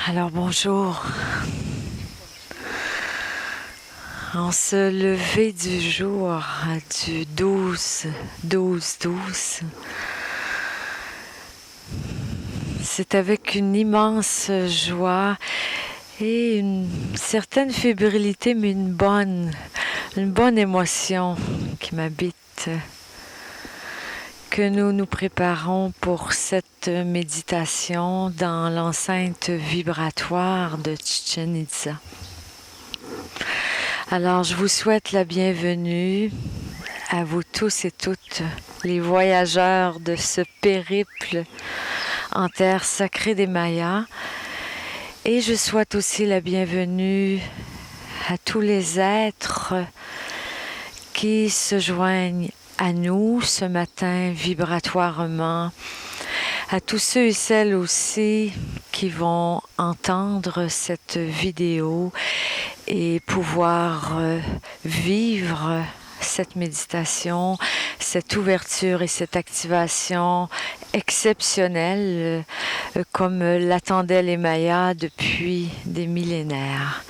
Alors bonjour. En ce lever du jour du 12-12-12, c'est avec une immense joie et une certaine fébrilité, mais une bonne émotion qui m'habite, que nous nous préparons pour cette méditation dans l'enceinte vibratoire de Chichen Itza. Alors, je vous souhaite la bienvenue à vous tous et toutes, les voyageurs de ce périple en terre sacrée des Mayas. Et je souhaite aussi la bienvenue à tous les êtres qui se joignent à nous ce matin vibratoirement, à tous ceux et celles aussi qui vont entendre cette vidéo et pouvoir vivre cette méditation, cette ouverture et cette activation exceptionnelle comme l'attendaient les Mayas depuis des millénaires.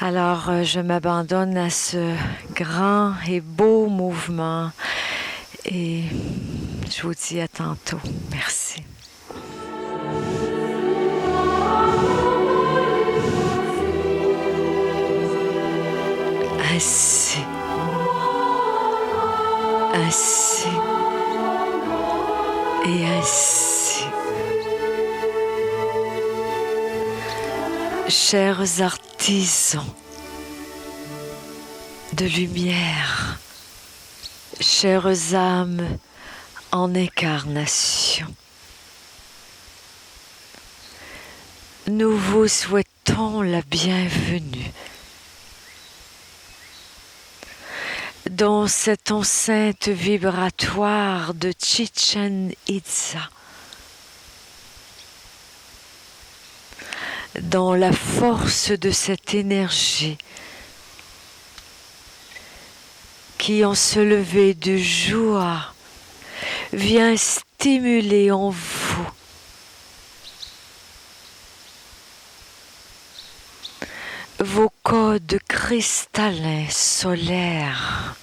Alors, je m'abandonne à ce grand et beau mouvement et je vous dis à tantôt. Merci. Ainsi, ainsi et ainsi. Chers artisans de lumière, chères âmes en incarnation, nous vous souhaitons la bienvenue dans cette enceinte vibratoire de Chichen Itza, dans la force de cette énergie qui, en ce lever de joie, vient stimuler en vous vos codes cristallins solaires.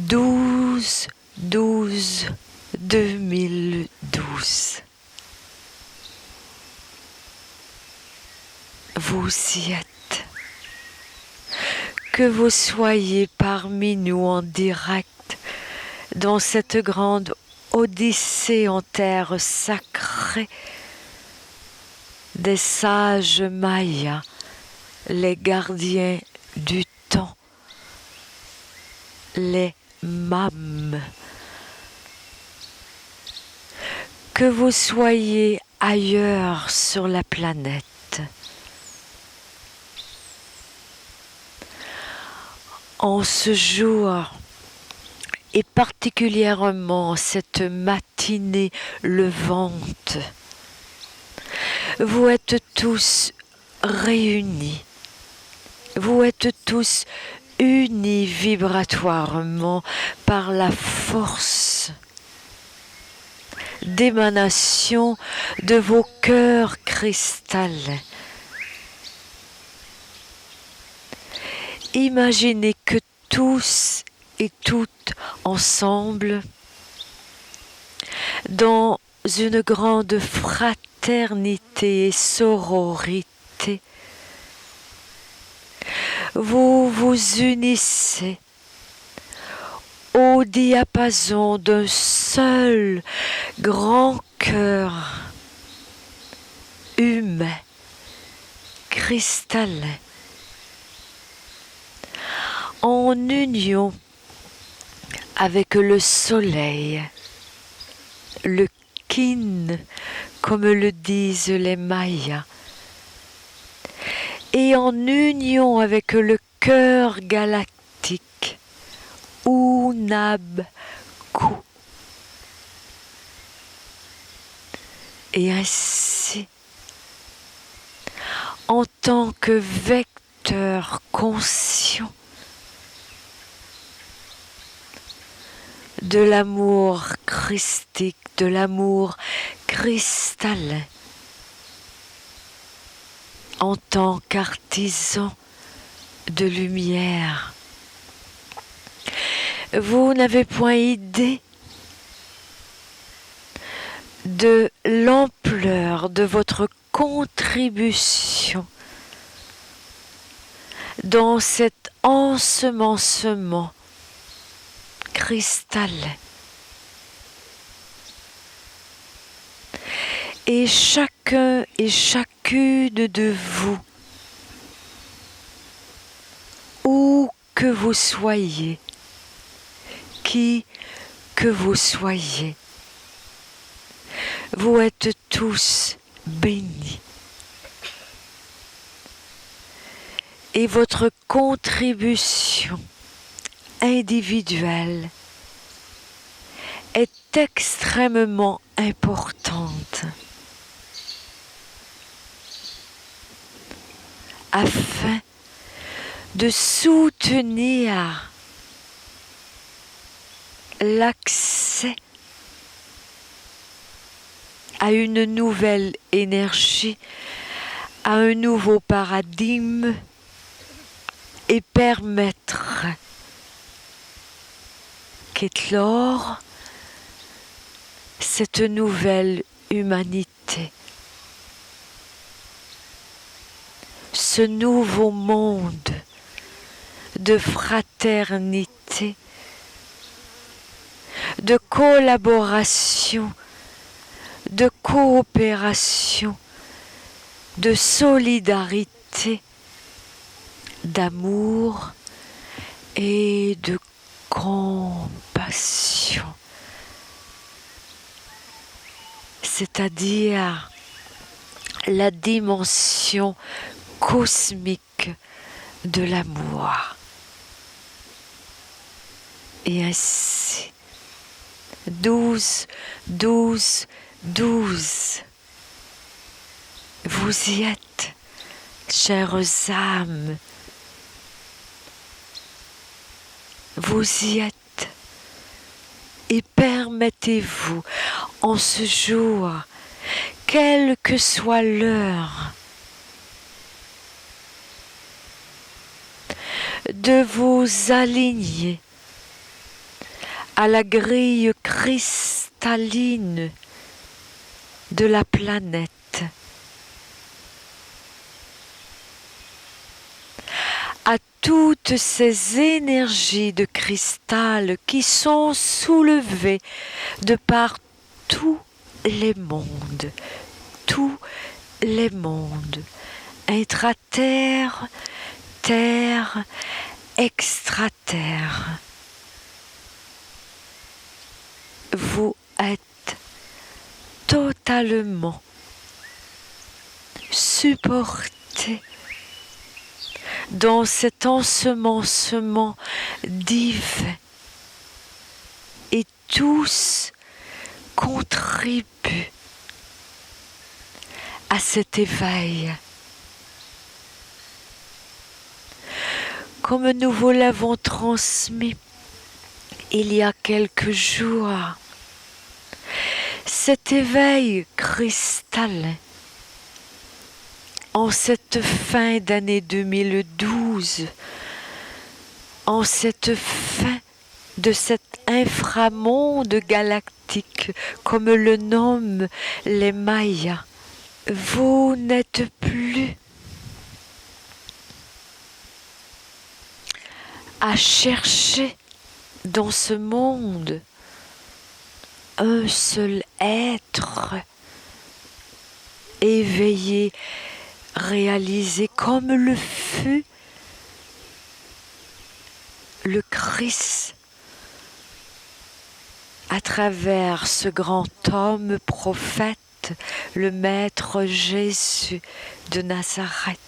12-12-2012. Vous y êtes. Que vous soyez parmi nous en direct dans cette grande odyssée en terre sacrée des sages Mayas, les gardiens du temps, les Mâmes. Que vous soyez ailleurs sur la planète, en ce jour et particulièrement cette matinée levante, vous êtes tous réunis, vous êtes tous unis vibratoirement par la force d'émanation de vos cœurs cristallins. Imaginez que tous et toutes ensemble, dans une grande fraternité et sororité, vous vous unissez au diapason d'un seul grand cœur humain, cristallin, en union avec le soleil, le kin, comme le disent les Mayas, et en union avec le cœur galactique, Unabku. Et ainsi, en tant que vecteur conscient, de l'amour christique, de l'amour cristallin, en tant qu'artisan de lumière. Vous n'avez point idée de l'ampleur de votre contribution dans cet ensemencement cristallin. Et chacun et chacune de vous, où que vous soyez, qui que vous soyez, vous êtes tous bénis. Et votre contribution individuelle est extrêmement importante afin de soutenir l'accès à une nouvelle énergie, à un nouveau paradigme et permettre qu'éclore cette nouvelle humanité, ce nouveau monde de fraternité, de collaboration, de coopération, de solidarité, d'amour et de compassion. C'est-à-dire la dimension cosmique de l'amour. Et ainsi, 12, 12, 12. Vous y êtes, chères âmes. Vous y êtes. Et permettez-vous, en ce jour, quelle que soit l'heure, de vous aligner à la grille cristalline de la planète, à toutes ces énergies de cristal qui sont soulevées de par tous les mondes, intra-terre, terre, extra-terre. Vous êtes totalement supporté dans cet ensemencement divin et tous contribuent à cet éveil. Comme nous vous l'avons transmis il y a quelques jours, cet éveil cristallin en cette fin d'année 2012, en cette fin de cet inframonde galactique, comme le nomment les Mayas, vous n'êtes plus à chercher dans ce monde un seul être éveillé, réalisé comme le fut le Christ à travers ce grand homme prophète, le Maître Jésus de Nazareth.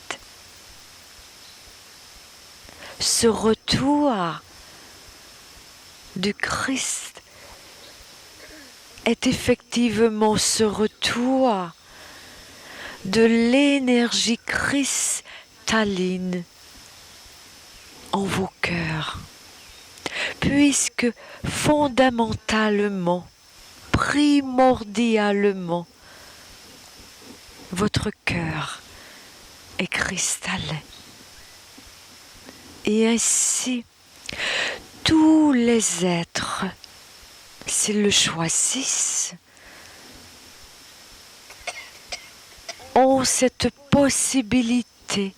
Ce retour du Christ est effectivement ce retour de l'énergie cristalline en vos cœurs. puisque fondamentalement, primordialement, votre cœur est cristallin. Et ainsi, tous les êtres, s'ils le choisissent, ont cette possibilité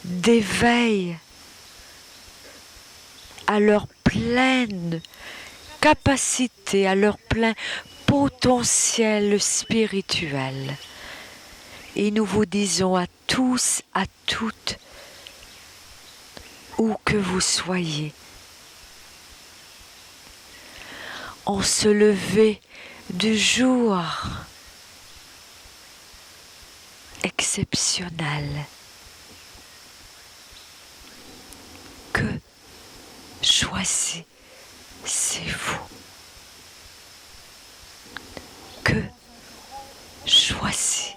d'éveil à leur pleine capacité, à leur plein potentiel spirituel. Et nous vous disons à tous, à toutes, où que vous soyez, en ce lever du jour exceptionnel, que choisissez-vous, que choisissez-vous.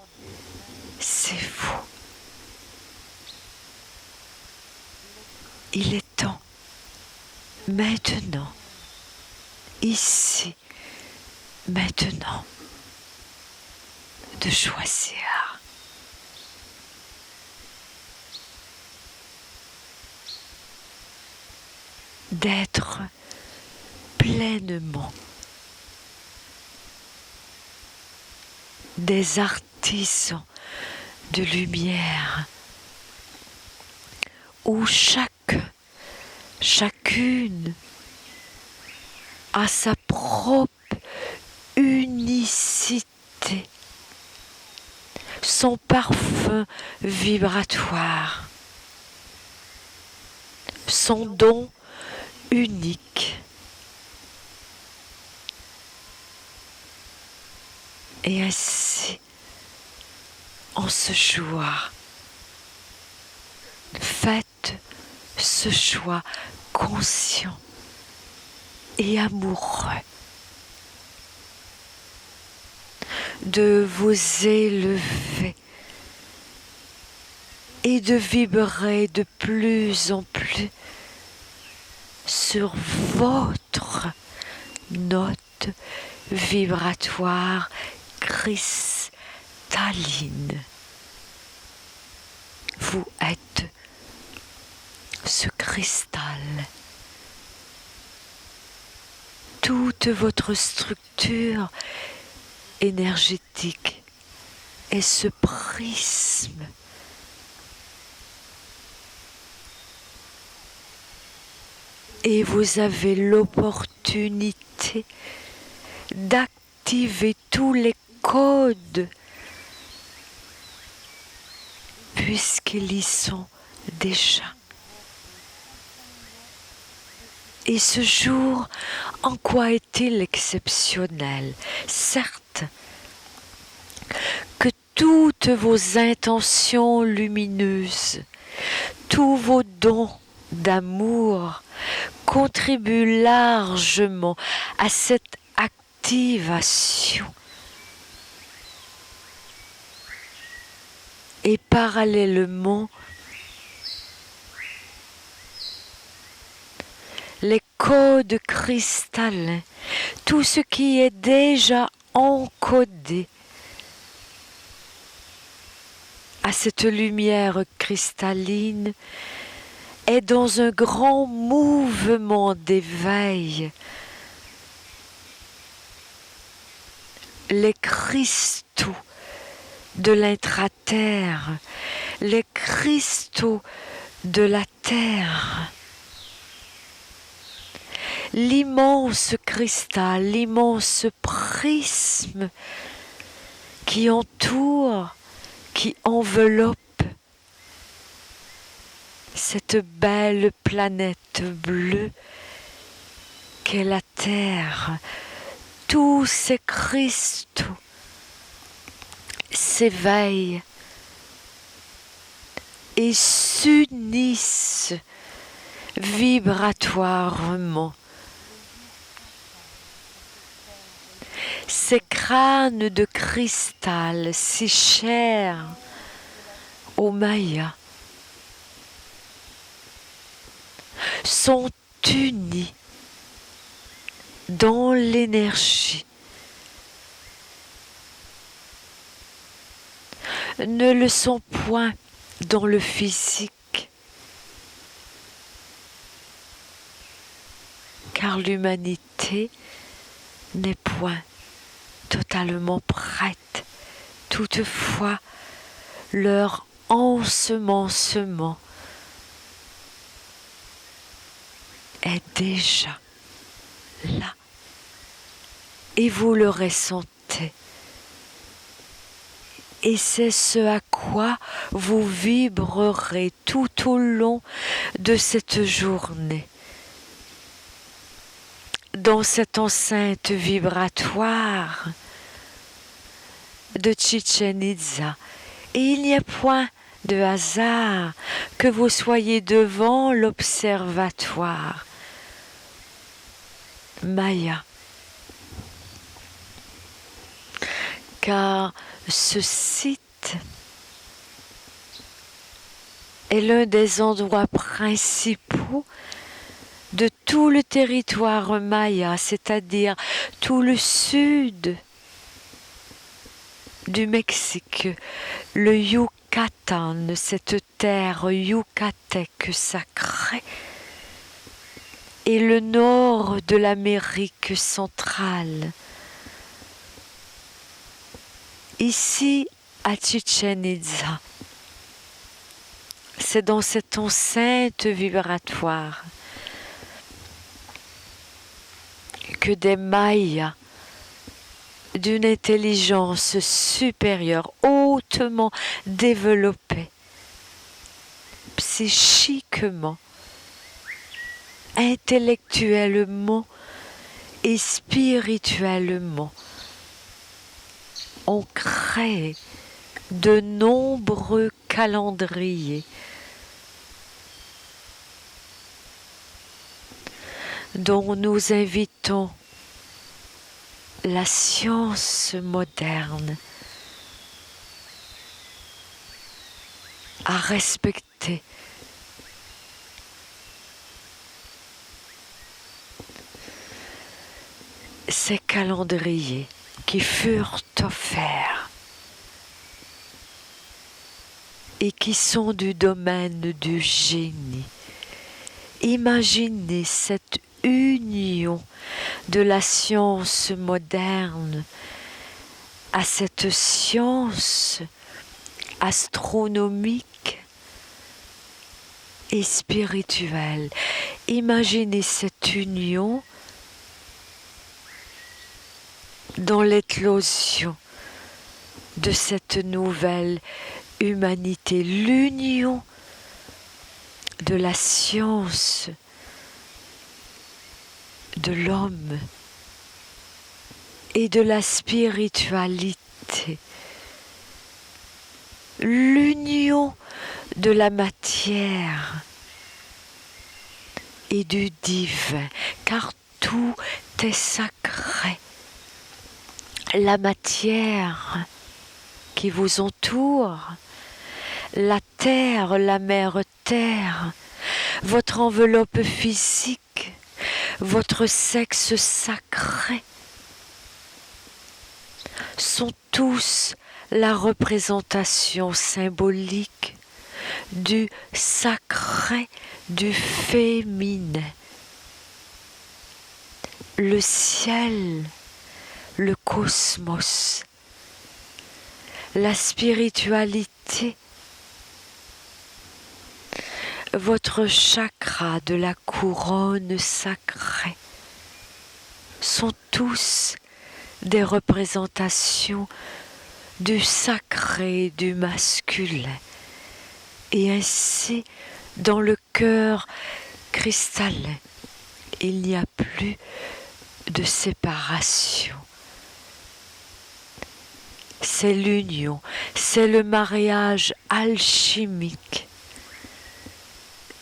Il est temps, maintenant, ici, maintenant, de choisir. D'être pleinement des artisans de lumière où chacune a sa propre unicité, son parfum vibratoire, son don unique. Et ainsi, en ce jour, faites ce choix conscient et amoureux de vous élever et de vibrer de plus en plus sur votre note vibratoire cristalline. Vous êtes ce cristal. Toute votre structure énergétique est ce prisme. Et vous avez l'opportunité d'activer tous les codes puisqu'ils y sont déjà. Et ce jour, en quoi est-il exceptionnel? Certes, que toutes vos intentions lumineuses, tous vos dons d'amour contribuent largement à cette activation. Et parallèlement, les codes cristallins, tout ce qui est déjà encodé à cette lumière cristalline, est dans un grand mouvement d'éveil. Les cristaux de l'intraterre, les cristaux de la terre, l'immense cristal, l'immense prisme qui entoure, qui enveloppe cette belle planète bleue qu'est la Terre. Tous ces cristaux s'éveillent et s'unissent vibratoirement. Ces crânes de cristal si chers aux Mayas sont unis dans l'énergie. Ne le sont point dans le physique, car l'humanité n'est point totalement prête. Toutefois, leur ensemencement est déjà là et vous le ressentez. Et c'est ce à quoi vous vibrerez tout au long de cette journée. Dans cette enceinte vibratoire de Chichén Itzá. Et il n'y a point de hasard que vous soyez devant l'observatoire Maya. Car ce site est l'un des endroits principaux de tout le territoire maya, c'est-à-dire tout le sud du Mexique, le Yucatan, cette terre yucatèque sacrée, et le nord de l'Amérique centrale. Ici, à Chichén Itzá, c'est dans cette enceinte vibratoire que des Mayas d'une intelligence supérieure, hautement développée, psychiquement, intellectuellement et spirituellement, ont créé de nombreux calendriers dont nous invitons la science moderne à respecter. Ces calendriers qui furent offerts et qui sont du domaine du génie. Imaginez cette union de la science moderne à cette science astronomique et spirituelle. Imaginez cette union dans l'éclosion de cette nouvelle humanité, l'union de la science de l'homme et de la spiritualité, l'union de la matière et du divin, car tout est sacré. La matière qui vous entoure, la terre, la mère terre, votre enveloppe physique, votre sexe sacré, sont tous la représentation symbolique du sacré, du féminin. Le ciel, le cosmos, la spiritualité, votre chakra de la couronne sacrée sont tous des représentations du sacré, du masculin. Et ainsi, dans le cœur cristallin, il n'y a plus de séparation. C'est l'union, c'est le mariage alchimique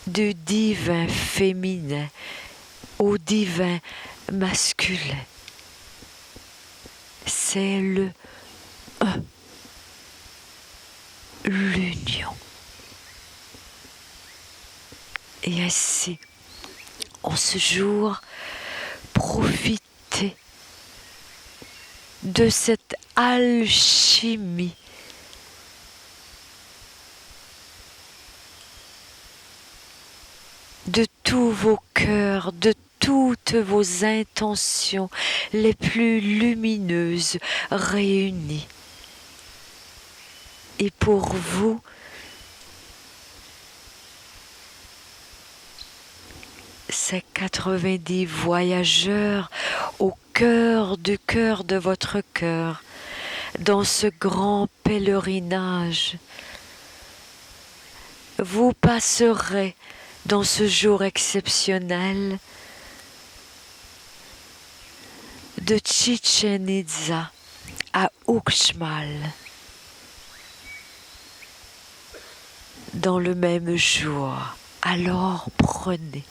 du divin féminin au divin masculin. C'est le un, l'union. Et ainsi, en ce jour, profitez de cette alchimie de tous vos cœurs, de toutes vos intentions les plus lumineuses réunies. Et pour vous, ces 90 voyageurs au cœur de votre cœur, dans ce grand pèlerinage, vous passerez dans ce jour exceptionnel de Chichén Itzá à Uxmal, dans le même jour. Alors prenez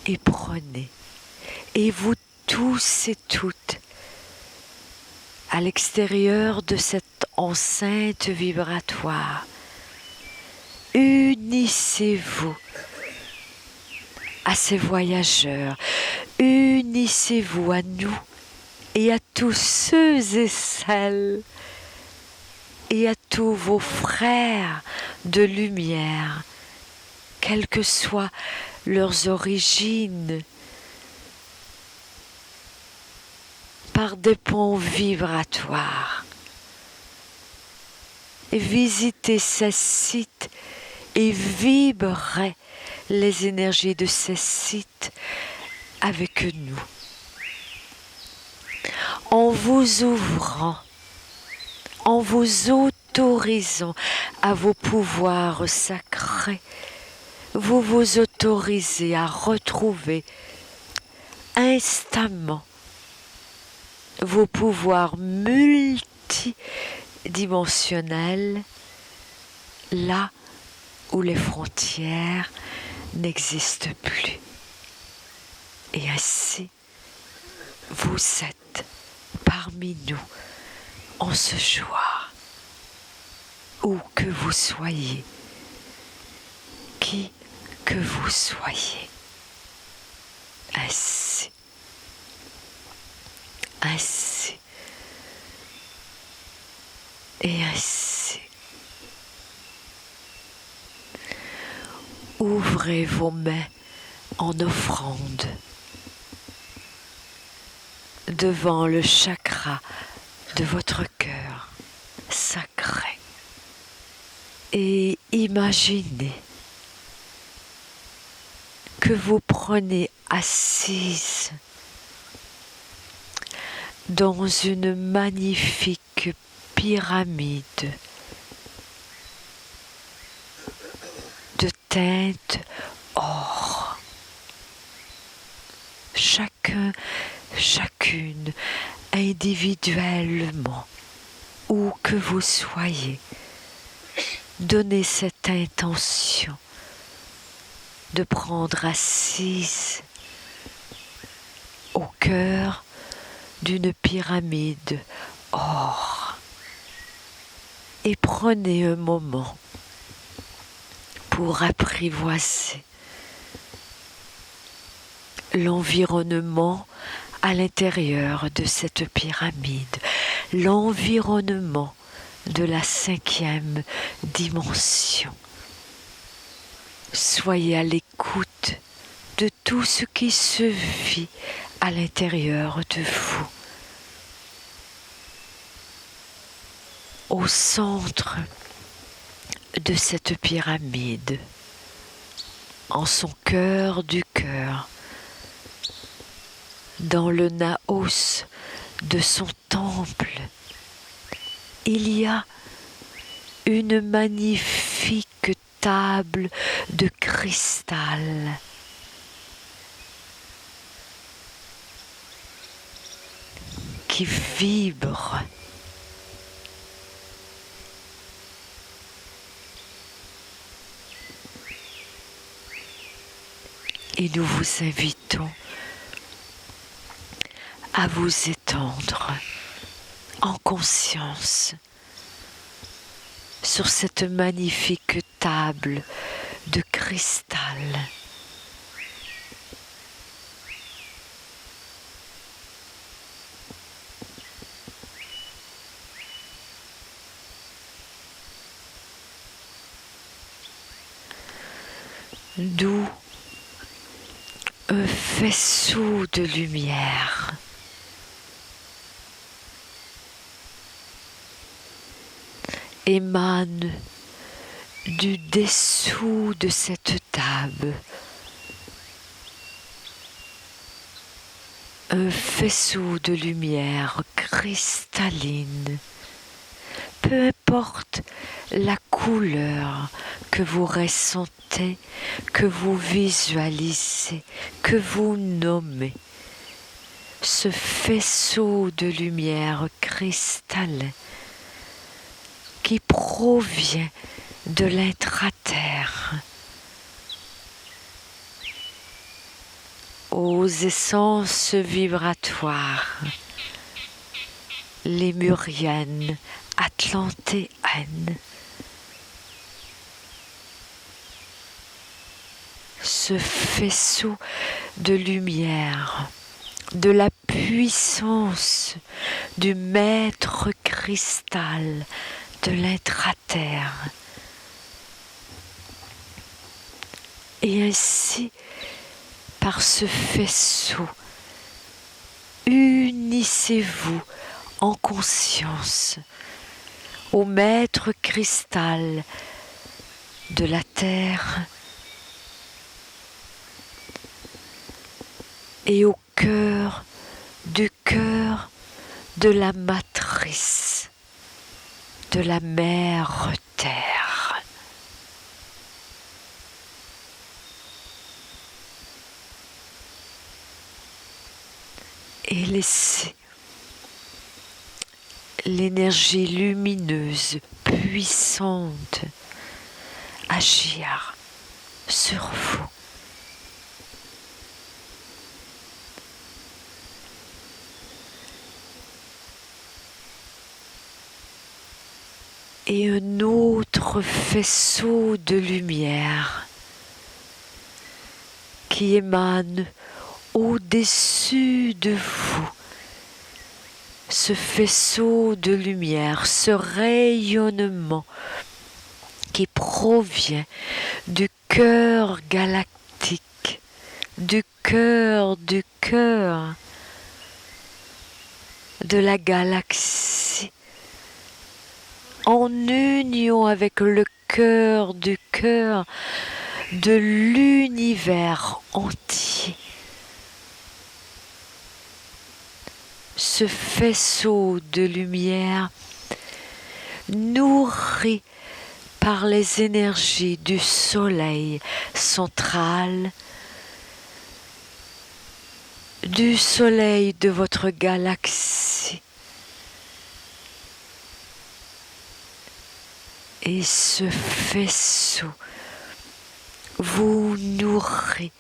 et prenez. Et vous tous et toutes, à l'extérieur de cette enceinte vibratoire, unissez-vous à ces voyageurs, unissez-vous à nous et à tous ceux et celles et à tous vos frères de lumière, quelles que soient leurs origines, par des ponts vibratoires. Et visitez ces sites et vibrez les énergies de ces sites avec nous. En vous ouvrant, en vous autorisant à vos pouvoirs sacrés, vous vous autorisez à retrouver instamment vos pouvoirs multidimensionnels là où les frontières n'existent plus. Et ainsi, vous êtes parmi nous en ce jour, où que vous soyez, qui que vous soyez. Ainsi, ainsi et ainsi. Ouvrez vos mains en offrande devant le chakra de votre cœur sacré et imaginez que vous prenez assise dans une magnifique pyramide de teinte or. Chacune individuellement, où que vous soyez, donnez cette intention de prendre assise au cœur d'une pyramide or. Et prenez un moment pour apprivoiser l'environnement à l'intérieur de cette pyramide, l'environnement de la 5e dimension. Soyez à l'écoute de tout ce qui se vit à l'intérieur de vous. Au centre de cette pyramide, en son cœur du cœur, dans le naos de son temple, il y a une magnifique table de cristal qui vibre. Et nous vous invitons à vous étendre en conscience sur cette magnifique table de cristal. d'où un faisceau de lumière émane du dessous de cette table. Un faisceau de lumière cristalline, peu importe la couleur que vous ressentez, que vous visualisez, que vous nommez. Ce faisceau de lumière cristallin qui provient de l'intra-terre, aux essences vibratoires lémuriennes, atlantéennes. Ce faisceau de lumière, de la puissance du maître cristal de l'intra-terre. Et ainsi, par ce faisceau, unissez-vous en conscience au maître cristal de la terre et au cœur de la matrice de la mère terre. Et laissez l'énergie lumineuse, puissante, agir sur vous. Et un autre faisceau de lumière qui émane au-dessus de vous. Ce faisceau de lumière, ce rayonnement qui provient du cœur galactique, du cœur de la galaxie, en union avec le cœur du cœur de l'univers entier. Ce faisceau de lumière nourri par les énergies du soleil central, du soleil de votre galaxie. Et ce faisceau vous nourrit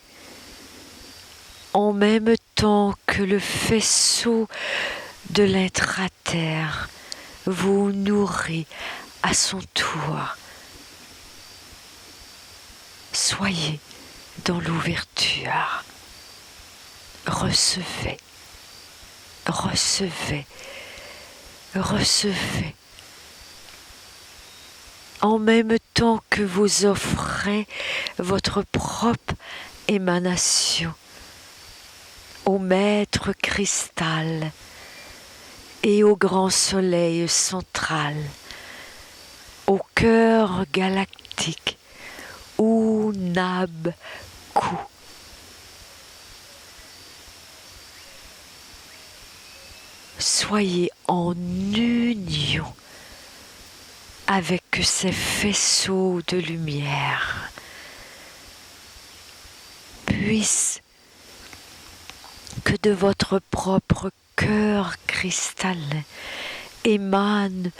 en même temps que le faisceau de l'intra-terre vous nourrit à son tour. Soyez dans l'ouverture. Recevez, recevez, recevez. En même temps que vous offrez votre propre émanation au maître cristal et au grand soleil central, au cœur galactique, Unabku. Soyez en union avec ces faisceaux de lumière. Puisse que de votre propre cœur cristallin émane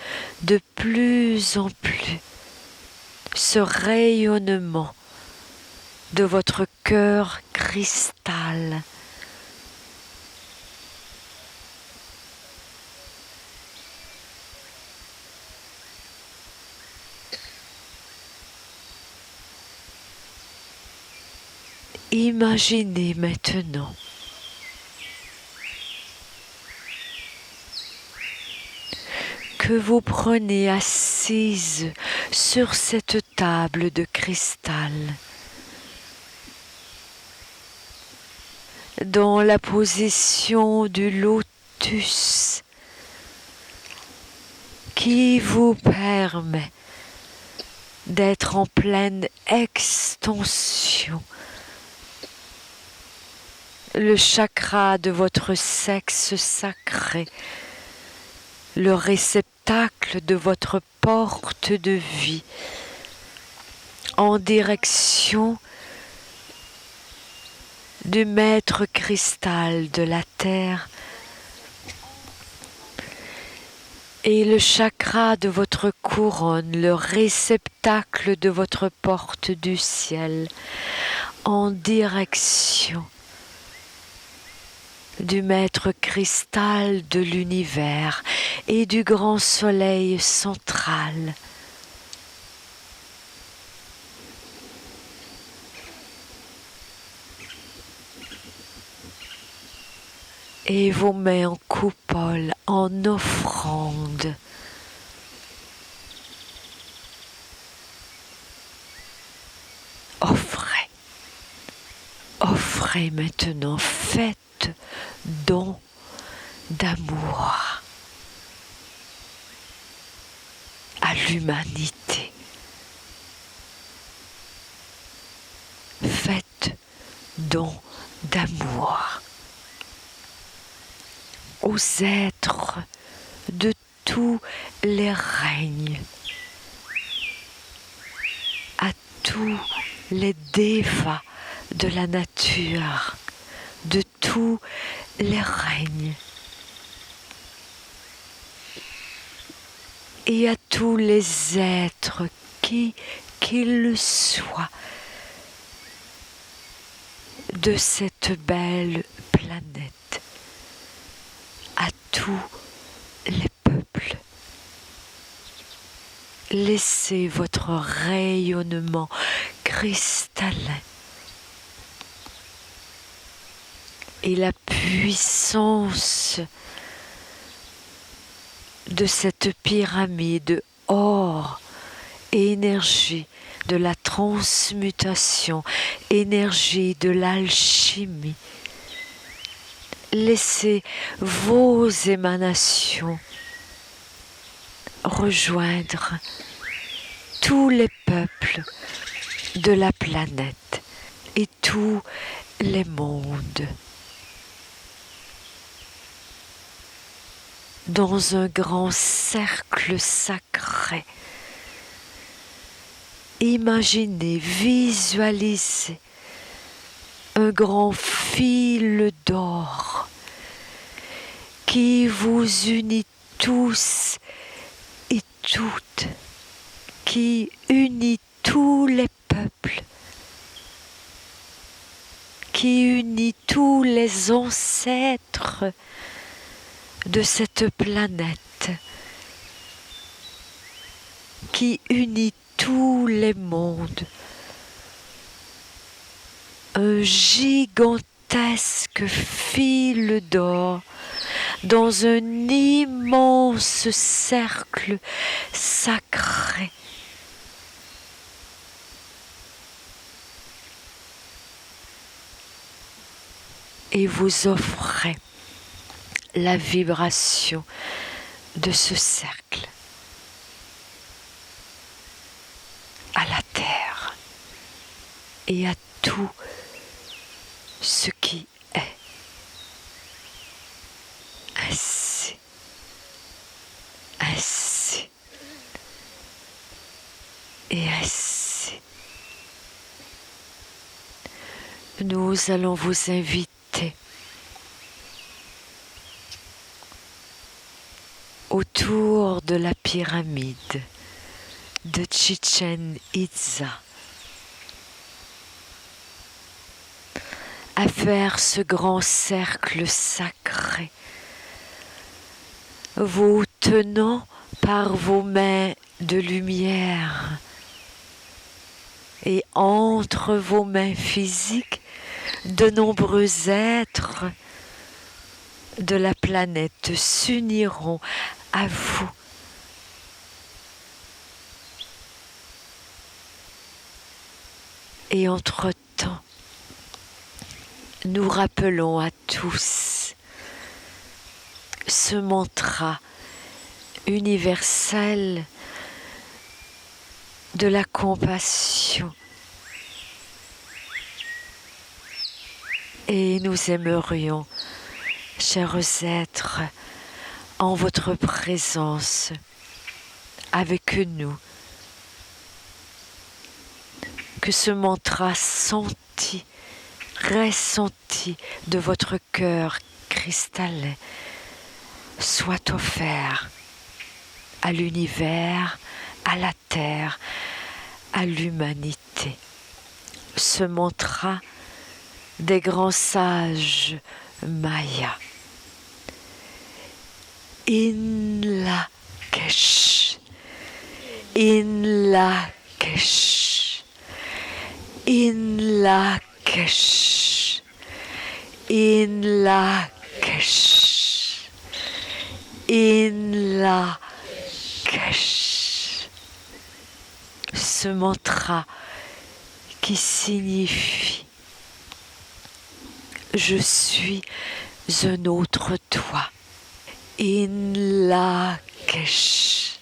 de plus en plus ce rayonnement de votre cœur cristal. Imaginez maintenant que vous prenez assise sur cette table de cristal dans la position du lotus qui vous permet d'être en pleine extension. Le chakra de votre sexe sacré, le réceptacle de votre porte de vie, en direction du maître cristal de la terre, et le chakra de votre couronne, le réceptacle de votre porte du ciel, en direction du maître cristal de l'univers et du grand soleil central. Et vos mains en coupole, en offrande. Offrez. Offrez maintenant. Faites don d'amour à l'humanité. Faites don d'amour aux êtres de tous les règnes, à tous les dévas de la nature, de tous les règnes, et à tous les êtres qui qu'ils soient de cette belle planète, à tous les peuples. Laissez votre rayonnement cristallin et la puissance de cette pyramide or, énergie de la transmutation, énergie de l'alchimie. Laissez vos émanations rejoindre tous les peuples de la planète et tous les mondes dans un grand cercle sacré. Imaginez, visualisez un grand fil d'or qui vous unit tous et toutes, qui unit tous les peuples, qui unit tous les ancêtres de cette planète, qui unit tous les mondes. Un gigantesque fil d'or dans un immense cercle sacré. Et vous offrez la vibration de ce cercle à la terre et à tout ce qui est. Ainsi, ainsi et ainsi. Nous allons vous inviter autour de la pyramide de Chichen Itza à faire ce grand cercle sacré, vous tenant par vos mains de lumière, et entre vos mains physiques de nombreux êtres de la planète s'uniront à vous. Et entre-temps, nous rappelons à tous ce mantra universel de la compassion. Et nous aimerions, chers êtres, en votre présence, avec nous, que ce mantra senti, ressenti de votre cœur cristallin soit offert à l'univers, à la terre, à l'humanité. Ce mantra des grands sages mayas. In Lakesh, In Lakesh, In Lakesh, In Lakesh, In Lakesh. Ce mantra qui signifie je suis un autre toi. In Lakesh,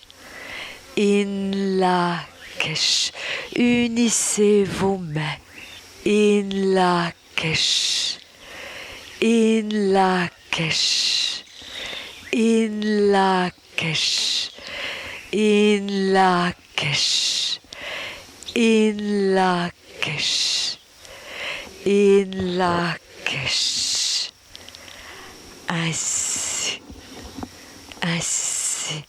In Lakesh. Unissez vos mains. In Lakesh, In Lakesh, In Lakesh, In Lakesh, In Lakesh, In Lakesh. Ainsi, ainsi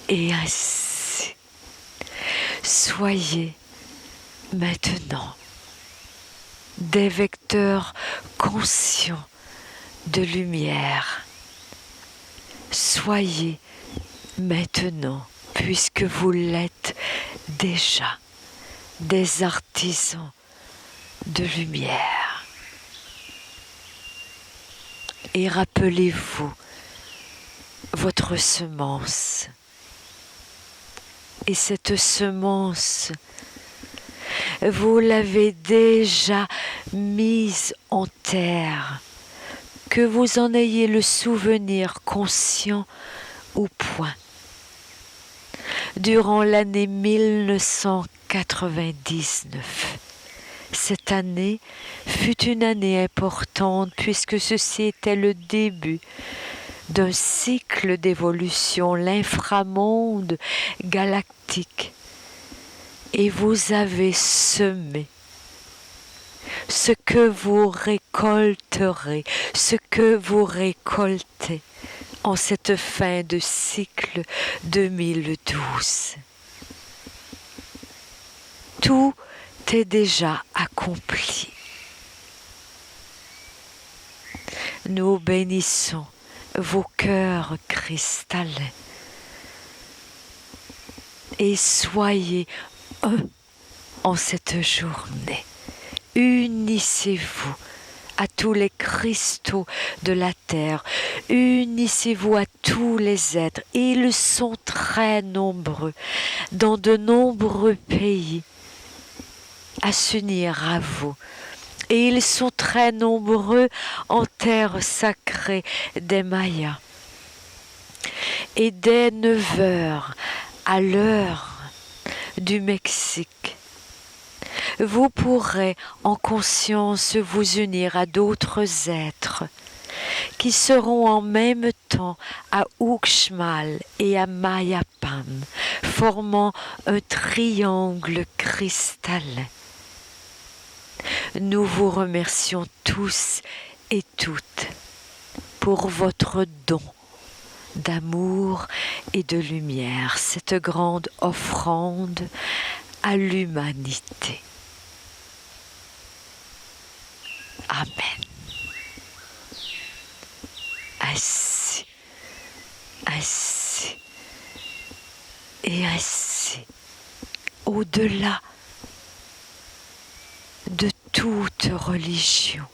et ainsi. Soyez maintenant des vecteurs conscients de lumière. Soyez maintenant, puisque vous l'êtes déjà, des artisans de lumière. Et rappelez-vous votre semence. Et cette semence, vous l'avez déjà mise en terre, que vous en ayez le souvenir conscient ou point. Durant l'année 1999, cette année fut une année importante puisque ceci était le début d'un cycle d'évolution, l'inframonde galactique. Et vous avez semé ce que vous récolterez, ce que vous récoltez en cette fin de cycle 2012. Tout est déjà accompli. Nous bénissons vos cœurs cristallins et soyez un en cette journée. Unissez-vous à tous les cristaux de la terre, unissez-vous à tous les êtres. Ils sont très nombreux dans de nombreux pays à s'unir à vous. Et ils sont très nombreux en terre sacrée des Mayas. Et dès 9h, à l'heure du Mexique, vous pourrez en conscience vous unir à d'autres êtres qui seront en même temps à Uxmal et à Mayapam, formant un triangle cristallin. Nous vous remercions tous et toutes pour votre don d'amour et de lumière, cette grande offrande à l'humanité. Amen. Ainsi, ainsi et ainsi, au-delà de toute religion,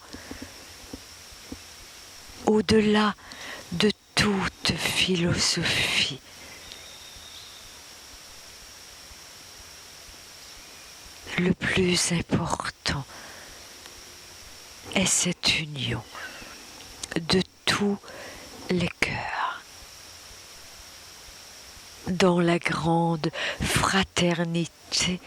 au-delà de toute philosophie. Le plus important est cette union de tous les cœurs dans la grande fraternité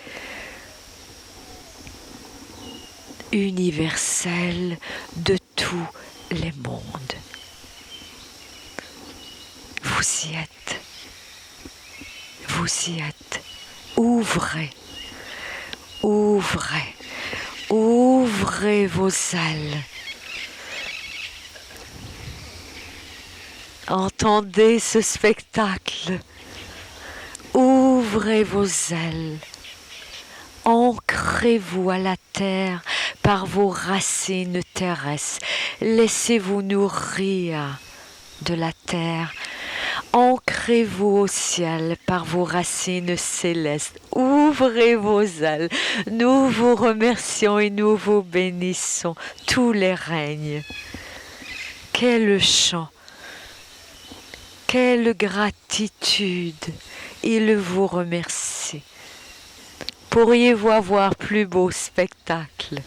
universelle de tous les mondes. Vous y êtes. Vous y êtes. Ouvrez, ouvrez, ouvrez vos ailes. Entendez ce spectacle. Ouvrez vos ailes. Ancrez-vous à la terre par vos racines terrestres. Laissez-vous nourrir de la terre. Ancrez-vous au ciel par vos racines célestes. Ouvrez vos ailes. Nous vous remercions et nous vous bénissons. Tous les règnes. Quel chant. Quelle gratitude. Il vous remercie. Pourriez-vous avoir plus beau spectacle?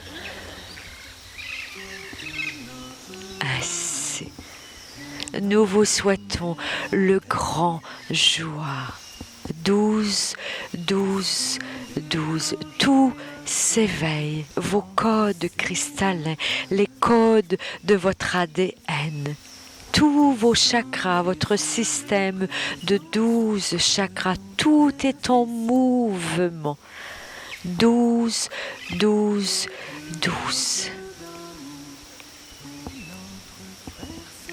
Ainsi, nous vous souhaitons le grand joie. 12, 12, 12. Tout s'éveille. Vos codes cristallins, les codes de votre ADN. Tous vos chakras, votre système de 12 chakras, tout est en mouvement. 12, 12, 12.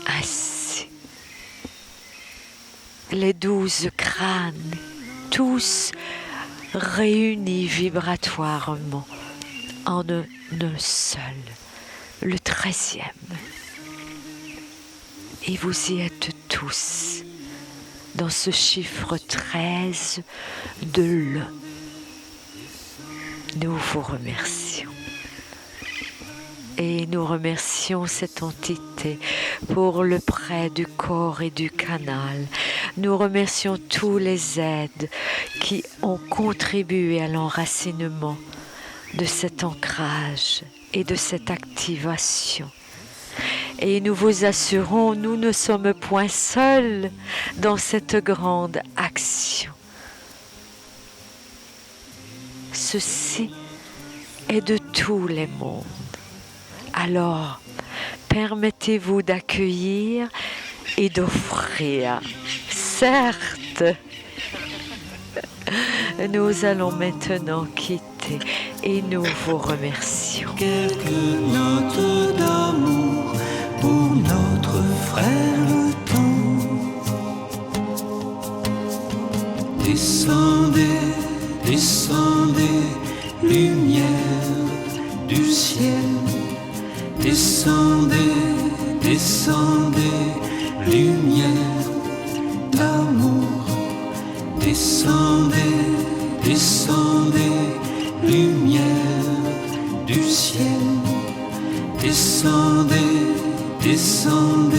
Ainsi, les 12 crânes, tous réunis vibratoirement en un seul, le 13e. Et vous y êtes tous dans ce chiffre 13 de l'un. Nous vous remercions. Et nous remercions cette entité pour le prêt du corps et du canal. Nous remercions tous les aides qui ont contribué à l'enracinement de cet ancrage et de cette activation. Et nous vous assurons, nous ne sommes point seuls dans cette grande action. Ceci est de tous les mondes. Alors, permettez-vous d'accueillir et d'offrir. Certes, nous allons maintenant quitter et nous vous remercions. Quelques notes d'amour pour notre frère le temps. Descendez, descendez, lumière du ciel. Descendez, descendez, lumière d'amour. Descendez, descendez, lumière du ciel. Descendez, descendez.